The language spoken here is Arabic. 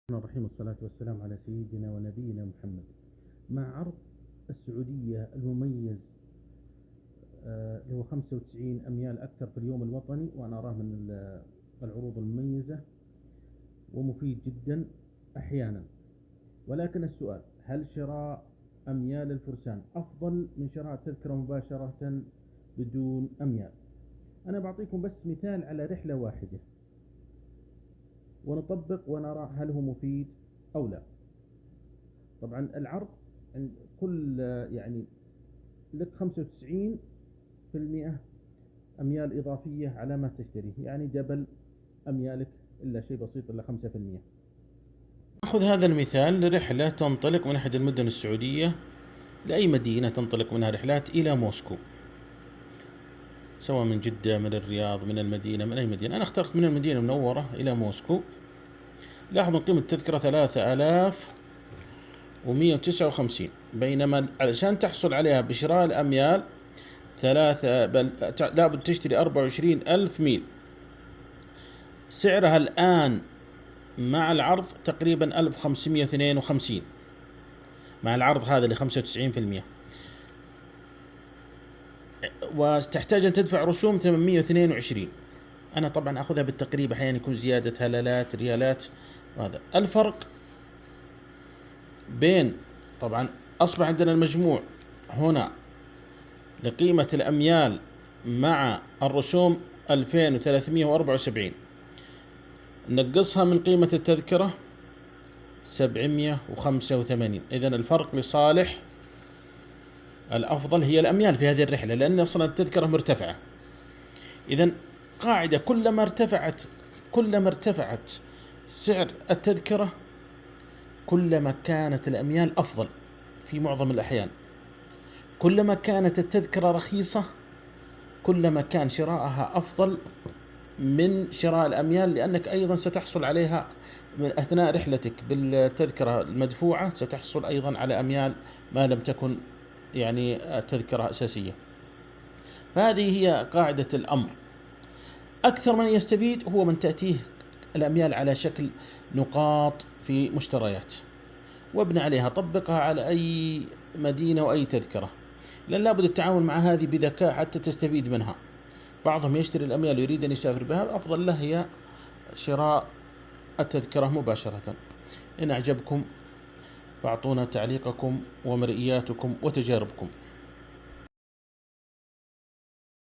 الرحمن الرحيم، والصلاة والسلام على سيدنا ونبينا محمد. مع عرض السعودية المميز اللي هو 95 أميال أكثر في اليوم الوطني، وأنا أراه من العروض المميزة ومفيد جدا أحيانا. ولكن السؤال: هل شراء أميال الفرسان أفضل من شراء تذكرة مباشرة بدون أميال؟ أنا بعطيكم بس مثال على رحلة واحدة ونطبق ونرى هل هو مفيد أو لا. طبعا العرض عند كل لك 95% أميال إضافية على ما تشتريه، يعني دبل أميالك إلا شيء بسيط، إلا 5%. نأخذ هذا المثال لرحلة تنطلق من أحد المدن السعودية لأي مدينة تنطلق منها رحلات إلى موسكو، سواء من جدة، من الرياض، من المدينة، من أي مدينة. أنا اخترت من المدينة المنورة إلى موسكو. لاحظوا قيمة التذكرة 3159، بينما علشان تحصل عليها بشراء الأميال لابد تشتري 24,000 ميل. سعرها الآن مع العرض تقريبا 1552 مع العرض هذا ل 95%، وتحتاج أن تدفع رسوم 822. أنا طبعا أخذها بالتقريب، أحيانا يكون زيادة هلالات ريالات. وهذا الفرق بين، طبعا أصبح عندنا المجموع هنا لقيمة الأميال مع الرسوم 2374، نقصها من قيمة التذكرة 785. إذن الفرق لصالح الأفضل هي الأميال في هذه الرحلة، لأن أصلا التذكرة مرتفعة. إذن قاعدة: كلما ارتفعت سعر التذكرة كلما كانت الأميال أفضل في معظم الأحيان. كلما كانت التذكرة رخيصة كلما كان شراءها أفضل من شراء الأميال، لأنك أيضا ستحصل عليها أثناء رحلتك بالتذكرة المدفوعة، ستحصل أيضا على أميال ما لم تكن تذكرة أساسية. فهذه هي قاعدة الأمر. أكثر من يستفيد هو من تأتيه الأميال على شكل نقاط في مشتريات، وابن عليها طبقها على أي مدينة وأي تذكرة، لأن لابد التعامل مع هذه بذكاء حتى تستفيد منها. بعضهم يشتري الأميال ويريد أن يسافر بها، الأفضل له هي شراء التذكرة مباشرة. إن أعجبكم فأعطونا تعليقكم ومرئياتكم وتجاربكم.